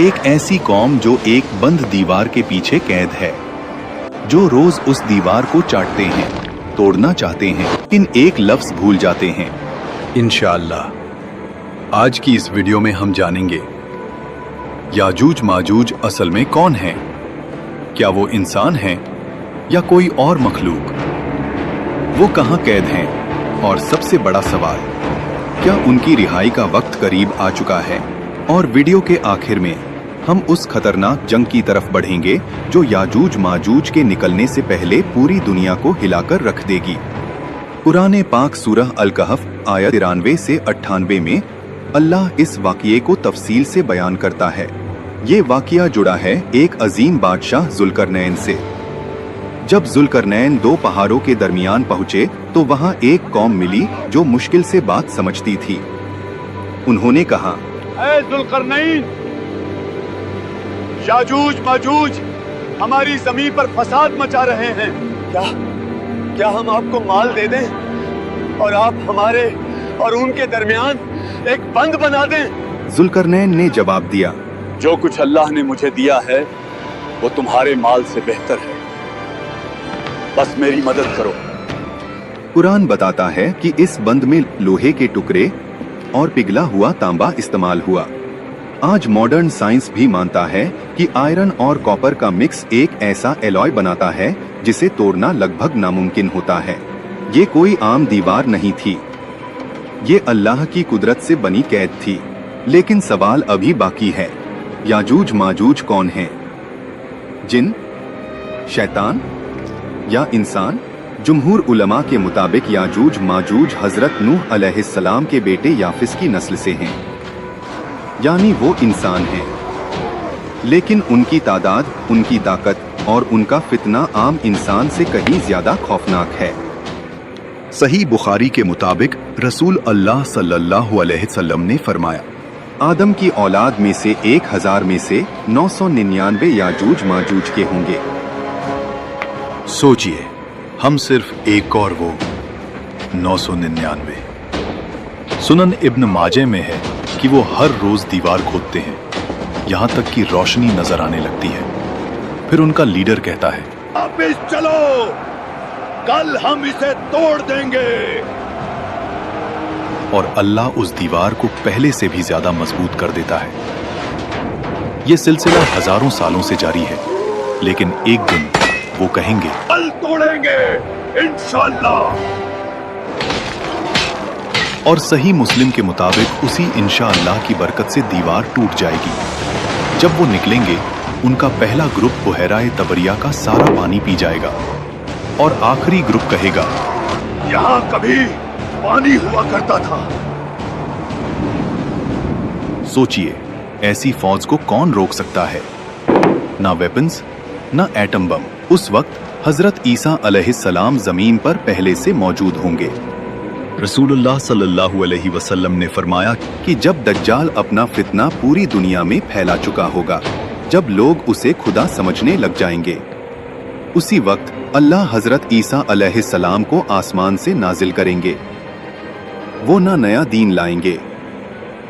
एक ऐसी कौम जो एक बंद दीवार के पीछे कैद है, जो रोज उस दीवार को चाटते हैं, तोड़ना चाहते हैं, इन एक लफ्ज भूल जाते हैं। इंशाअल्लाह आज की इस वीडियो में हम जानेंगे याजूज माजूज असल में कौन है, क्या वो इंसान हैं या कोई और मखलूक, वो कहाँ कैद हैं, और सबसे बड़ा सवाल, क्या उनकी रिहाई का वक्त करीब आ चुका है। और वीडियो के आखिर में हम उस खतरनाक जंग की तरफ बढ़ेंगे जो याजूज माजूज के निकलने से पहले पूरी दुनिया को हिलाकर रख देगी। कुरान पाक सूरह अल कहफ आयत 93 से 98 में अल्लाह इस वाक़ये को तफसील से बयान करता है। ये वाक़या जुड़ा है एक अजीम बादशाह जुल्करनैन से। जब जुल्करनैन दो पहाड़ों के दरमियान पहुंचे तो वहां एक कौम मिली जो मुश्किल से बात समझती थी। उन्होंने कहा, ऐ जुल्करनैन, याजूज माजूज हमारी जमीन पर फसाद मचा रहे हैं। क्या हम आपको माल दे दें और आप हमारे और उनके दरमियान एक बंद बना दें? जुल्करनैन ने जवाब दिया, जो कुछ अल्लाह ने मुझे दिया है वो तुम्हारे माल से बेहतर है, बस मेरी मदद करो। कुरान बताता है कि इस बंद में लोहे के टुकड़े और पिघला हुआ तांबा इस्तेमाल हुआ। आज मॉडर्न साइंस भी मानता है कि आयरन और कॉपर का मिक्स एक ऐसा एलॉय बनाता है जिसे तोड़ना लगभग नामुमकिन होता है। ये कोई आम दीवार नहीं थी, ये अल्लाह की कुदरत से बनी कैद थी। लेकिन सवाल अभी बाकी है, याजूज माजूज कौन हैं? जिन, शैतान या इंसान? जुमहूर उलमा के मुताबिक याजूज माजूज हजरत नूह अलैहिस्सलाम के बेटे याफिस की नस्ल से हैं, यानी वो इंसान हैं। लेकिन उनकी तादाद, उनकी ताकत और उनका फितना आम इंसान से कहीं ज्यादा खौफनाक है। सही बुखारी के मुताबिक रसूल अल्लाह सल्लल्लाहु अलैहि वसल्लम ने फरमाया, आदम की औलाद में से 1000 में से 999 याजूज माजूज के होंगे। सोचिए, हम सिर्फ एक और वो 999। सुनन इब्न माजे में है कि वो हर रोज दीवार खोदते हैं, यहाँ तक कि रोशनी नजर आने लगती है। फिर उनका लीडर कहता है, वापिस चलो, कल हम इसे तोड़ देंगे। और अल्लाह उस दीवार को पहले से भी ज्यादा मजबूत कर देता है। ये सिलसिला हजारों सालों से जारी है, लेकिन एक दिन वो कहेंगे, कल तोड़ेंगे इंशाअल्लाह। और सही मुस्लिम के मुताबिक उसी इंशाअल्लाह की बरकत से दीवार टूट जाएगी। जब वो निकलेंगे, उनका पहला ग्रुप बुहैराए तबरिया का सारा पानी पी जाएगा और आखिरी ग्रुप कहेगा, यहाँ कभी पानी हुआ करता था। सोचिए, ऐसी फौज को कौन रोक सकता है? ना वेपन्स, ना एटम बम। उस वक्त हजरत ईसा अलैहिस्सलाम जमीन पर पहले से मौजूद होंगे। रसूलुल्लाह सल्लल्लाहु अलैहि वसल्लम ने फरमाया कि जब दज्जाल अपना फितना पूरी दुनिया में फैला चुका होगा, जब लोग उसे खुदा समझने लग जाएंगे, उसी वक्त अल्लाह हजरत ईसा अलैहिस्सलाम को आसमान से नाजिल करेंगे। वो ना नया दीन लाएंगे,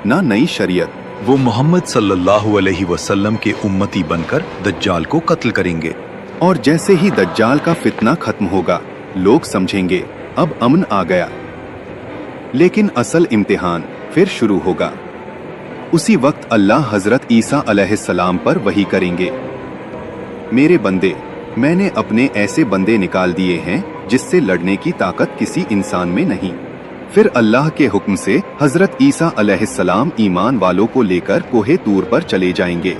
ना नई शरीयत। वो मोहम्मद सल्लल्लाहु अलैहि वसल्लम के उम्मती बनकर दज्जाल को कत्ल करेंगे। और जैसे ही दज्जाल का फितना खत्म होगा, लोग समझेंगे अब अमन आ गया। लेकिन असल इम्तिहान फिर शुरू होगा। उसी वक्त अल्लाह हजरत ईसा अलैहिस्सलाम पर वही करेंगे, मेरे बंदे, मैंने अपने ऐसे बंदे निकाल दिए हैं जिससे लड़ने की ताकत किसी इंसान में नहीं। फिर अल्लाह के हुक्म से हजरत ईसा अलैहिस्सलाम ईमान वालों को लेकर कोहे तूर पर चले जाएंगे,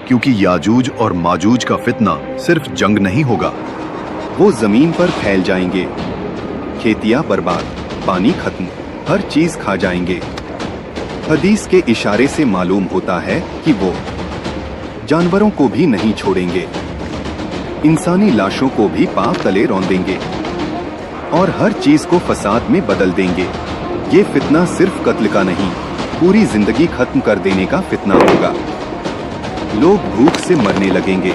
क्योंकि याजूज और माजूज का फितना सिर्फ जंग नहीं होगा, वो जमीन पर फैल जाएंगे, खेतियां बर्बाद, पानी खत्म, हर चीज खा जाएंगे। हदीस के इशारे से मालूम होता है कि वो जानवरों को भी नहीं छोड़ेंगे, इंसानी लाशों को भी पांव तले रौंदेंगे और हर चीज को फसाद में बदल देंगे। ये फितना सिर्फ कत्ल का नहीं, पूरी जिंदगी खत्म कर देने का फितना होगा। लोग भूख से मरने लगेंगे,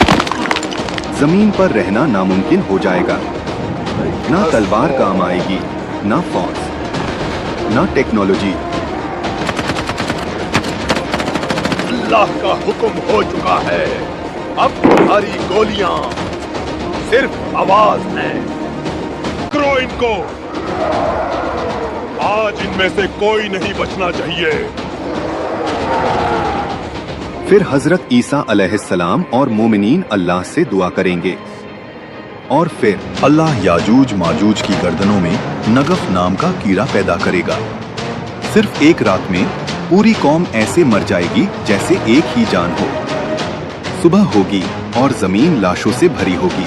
जमीन पर रहना नामुमकिन हो जाएगा। ना तलवार काम आएगी, ना फौज, ना टेक्नोलॉजी। अल्लाह का हुक्म हो चुका है। अब तुम्हारी गोलियां सिर्फ आवाज हैं। पकड़ो इनको, आज इनमें से कोई नहीं बचना चाहिए। फिर हजरत ईसा अलैहिस्सलाम और मोमिनीन अल्लाह से दुआ करेंगे और फिर अल्लाह याजूज माजूज की गर्दनों में नगफ नाम का कीड़ा पैदा करेगा। सिर्फ एक रात में पूरी कौम ऐसे मर जाएगी जैसे एक ही जान हो। सुबह होगी और जमीन लाशों से भरी होगी।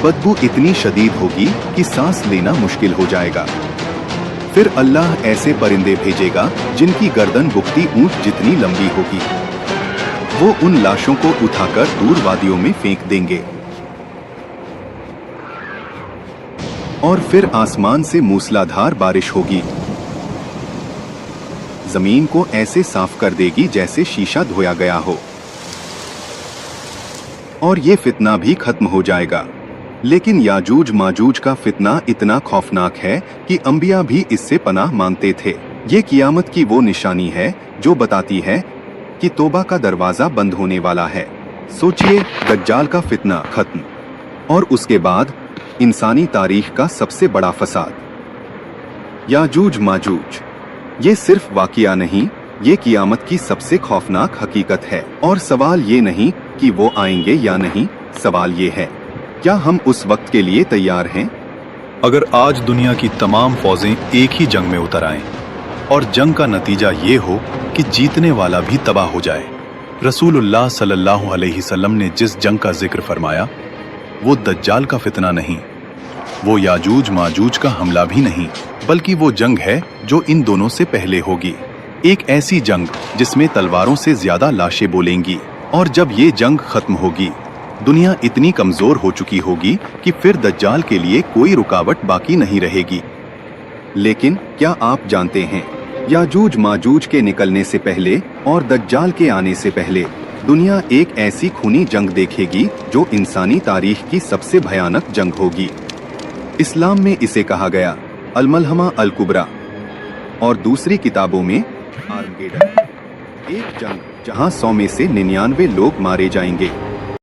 बदबू इतनी शदीद होगी कि सांस लेना मुश्किल हो जाएगा। फिर अल्लाह ऐसे परिंदे भेजेगा जिनकी गर्दन बुख्ती ऊंट जितनी लंबी होगी। वो उन लाशों को उठाकर दूर वादियों में फेंक देंगे और फिर आसमान से मूसलाधार बारिश होगी। जमीन को ऐसे साफ कर देगी जैसे शीशा धोया गया हो और ये फितना भी खत्म हो जाएगा। लेकिन याजूज माजूज का फितना इतना खौफनाक है कि अंबिया भी इससे पनाह मांगते थे। ये कियामत की वो निशानी है जो बताती है कि तौबा का दरवाजा बंद होने वाला है। सोचिए, दज्जाल का फितना खत्म और उसके बाद इंसानी तारीख का सबसे बड़ा फसाद, याजूज माजूज। ये सिर्फ वाकिया नहीं, ये कियामत की सबसे खौफनाक हकीकत है। और सवाल ये नहीं कि वो आएंगे या नहीं, सवाल ये है क्या हम उस वक्त के लिए तैयार हैं? अगर आज दुनिया की तमाम फौजें एक ही जंग में उतर आएं और जंग का नतीजा ये हो कि जीतने वाला भी तबाह हो जाए। रसूलुल्लाह सल्लल्लाहु अलैहि वसल्लम ने जिस जंग का जिक्र फरमाया वो दज्जाल का फितना नहीं, वो याजूज माजूज का हमला भी नहीं, बल्कि वो जंग है जो इन दोनों से पहले होगी। एक ऐसी जंग जिसमें तलवारों से ज्यादा लाशें बोलेंगी। और जब ये जंग खत्म होगी, दुनिया इतनी कमजोर हो चुकी होगी कि फिर दज्जाल के लिए कोई रुकावट बाकी नहीं रहेगी। लेकिन क्या आप जानते हैं, याजूज माजूज के निकलने से पहले और दज्जाल के आने से पहले दुनिया एक ऐसी खूनी जंग देखेगी जो इंसानी तारीख की सबसे भयानक जंग होगी। इस्लाम में इसे कहा गया अल-मलहमा अल-कुबरा और दूसरी किताबों में आर्मगेडन। एक जंग जहां 100 में से 99 लोग मारे जाएंगे।